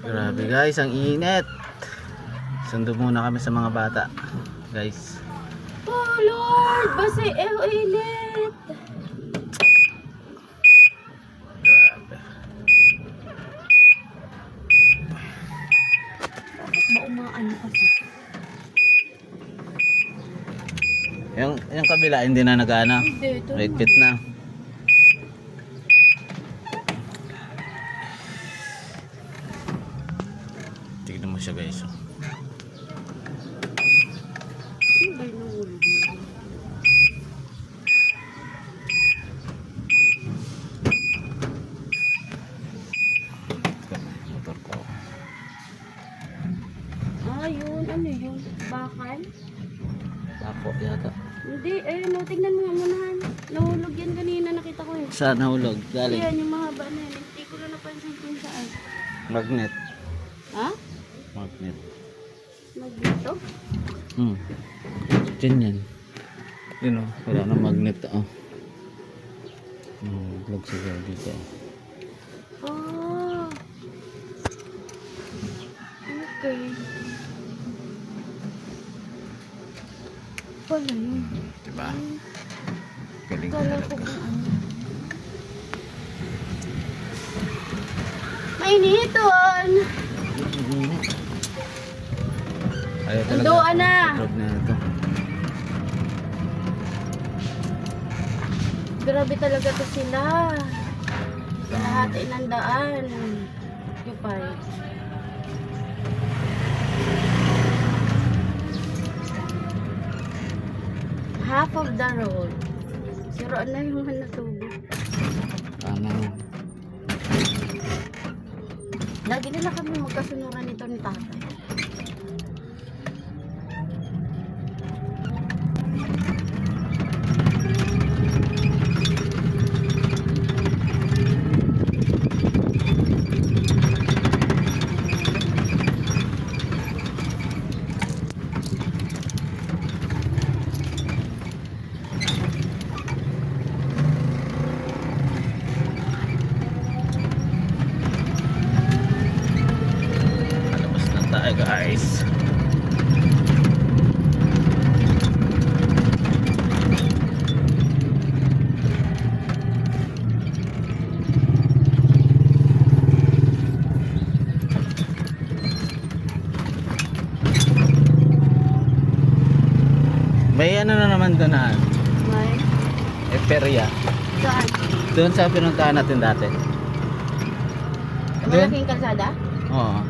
Grabe guys, ang init. Sundo muna kami sa mga bata. Guys. Oh Lord, basi init. Grabe. Bakit ba umaano kasi? Yung kabila hindi na nagana. Hindi, ito Ligpit na. Tignan mo siya guys. Ano ba yung ulo? Motor ko. Ah, yun. Ano yun? Bakal? Ako yata. Hindi, no, tignan mo nga munahan. Nahulog yan kanina, nakita ko eh. Saan nahulog? Galing. Yan, yung mahaba na yan. Hindi ko na napansin kung saan. Magnet. Ha? Magnet. Magdito? Diyan yan. Yun o. Wala na magnet. Vlog siguro dito. Oh. Okay. Pala yun. Diba? Galing Kala talaga. ko kung ano. Mainiton! Ayaw talaga. Doon na. Vlog na ito. Grabe talaga to sila. Kalahati ng daan. Yupay. Half of the road. Siro na yung natubo. Ano? Lagi nila kami magkasunuran nito ni tatay. Alabas na tayo guys. May ano na naman doon na May? Eperia. Saan? Doon sa pinuntahan natin dati. Doon? Malaking kalsada? Oo.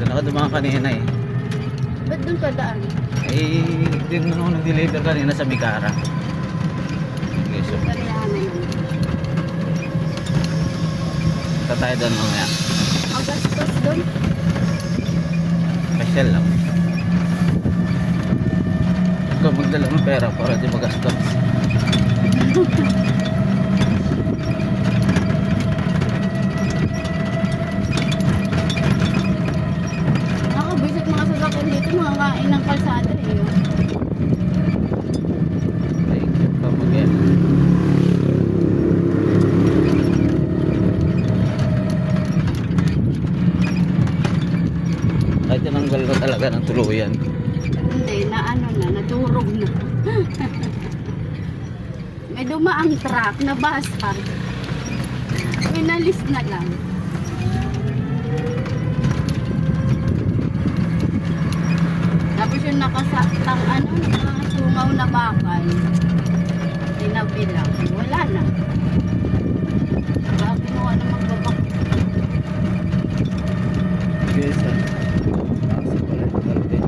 Doon ako dumaan kanina eh. Ba't doon ka daan? Din ako nag-deliver kanina sa Bikara. Okay, so Kariyahan na yun. punta tayo doon mamaya. Ang gastos doon? Special lang. Ikaw magdala ng pera para di magastos. Nakabwisit mga sasakyan dito, mga kain ng kalsada eh. Thank you, pamagyan. Kahit tinanggal ko talaga ng tuluyan. Hindi, na ano na, nadurog na. May dumaang truck na basa. Pinalis na lang. Tapos yung nakasaktang ano, nakasungaw na bakal. Tinabi lang. Wala na. Bakit mo ano magbabak? Guys, taas pala yung kalpe.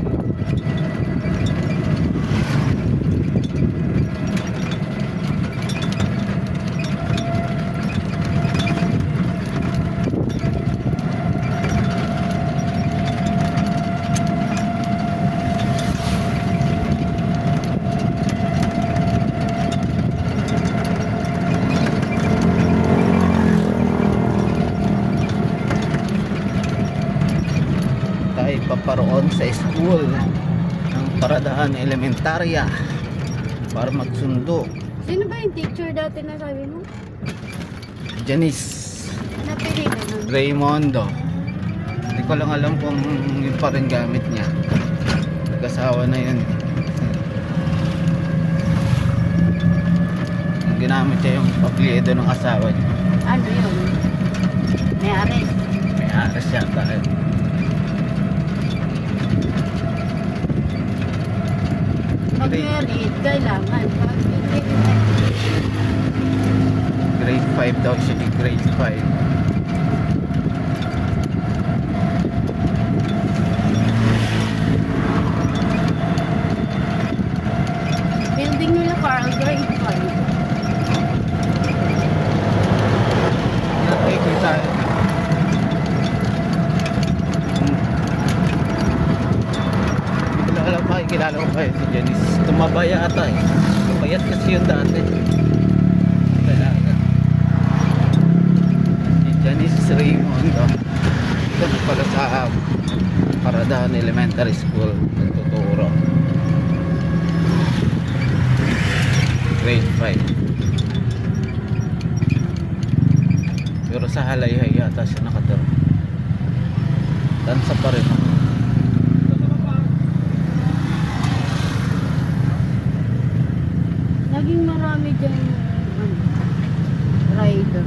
Tayo paparoon sa school ng Paradahan Elementarya para magsundo. Sino ba yung teacher dati na sabi mo? Janice Napili na nun. Raymondo. Hindi ko lang alam kung yun pa rin gamit niya. Nag-asawa na yun. Yung ginamit niya yung apelyido ng asawa niya. Ano yun? May ares. May aras yata eh. Pag-merit, kailangan. Grade 5 daw siya, grade 5. Building nila Carl, grade 5. Nakikita eh. Kilala pa, kilala ko pa eh, si Janice. Tumabay ata eh. Tumayat kasi yun dati. Kaya si Janice Raymond. Ito pala sa Paradaan Elementary School. Nagtuturo. Grade 5. Pero sa Halayhay yata siya nakatira. Tansa pa rin ako. Naging marami dyan rider.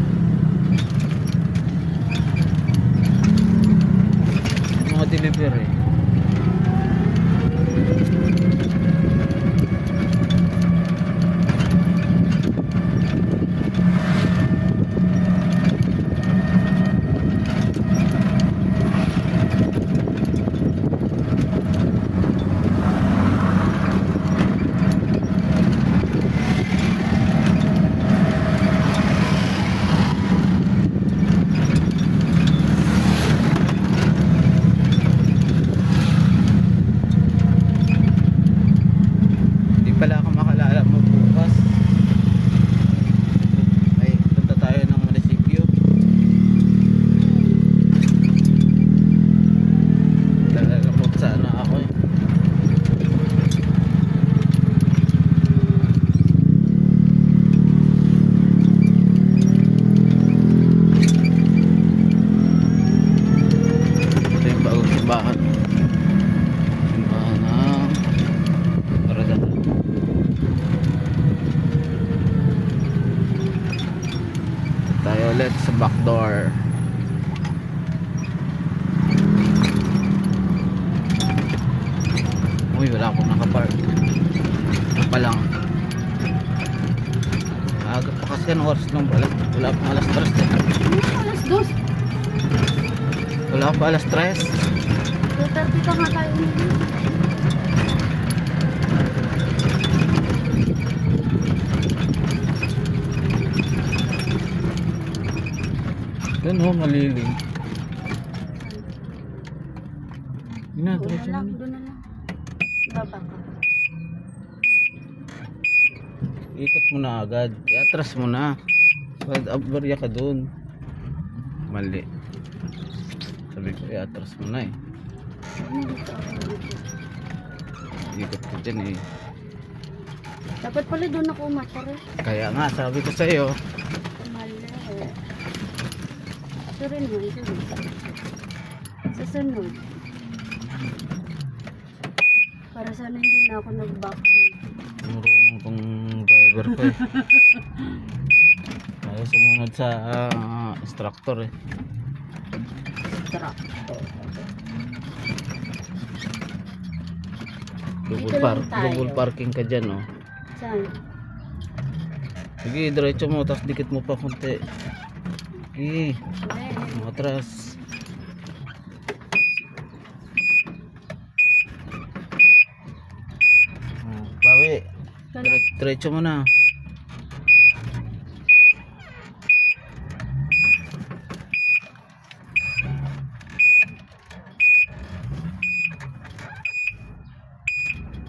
Mga delivery. Pala ako makalala mo bukas. Ay, punta tayo ng munisipyo. Lalamot sana ako eh. Ito yung bagong simbahan. Simbahan ng Paradaan. Tayo ulit sa back door. Uy, wala akong nakapark. Ito pa lang. Aga pa kasi ang oras lang pala. Wala pang alas 3 eh. Ano alas 2? Wala pa alas 3. 2:30 pa nga tayo ulit. Doon ho, malilim. Yun na, Doon na diretso lang, na. doon na lang. Baba ka. Ikot mo na agad. I-atras mo na. Abarya ka doon. Mali. Sabi ko, i-atras mo na eh. Ano dito ako dito? Ikot ko dyan eh. Dapat pala doon ako umatara. Kaya nga, sabi ko sa'yo. Mali. Sorry naman, sorry. Sa sunod. Para sana hindi na ako nag-back dito. Marunong tong driver ko eh. Ayaw sumunod sa instructor eh. Truck. Double, Dito lang tayo. double parking ka dyan oh. Saan? Sige, diretso mo, tapos dikit mo pa konti. Sige, Wala. matras. Bawi, diretso mo na.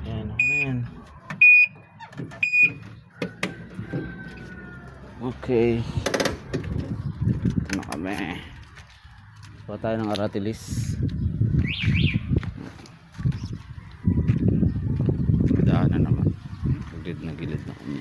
Yan, ako na yan. Okay. Ito na kami. Kuha tayo ng aratilis. Daan na naman. Gilid na kami.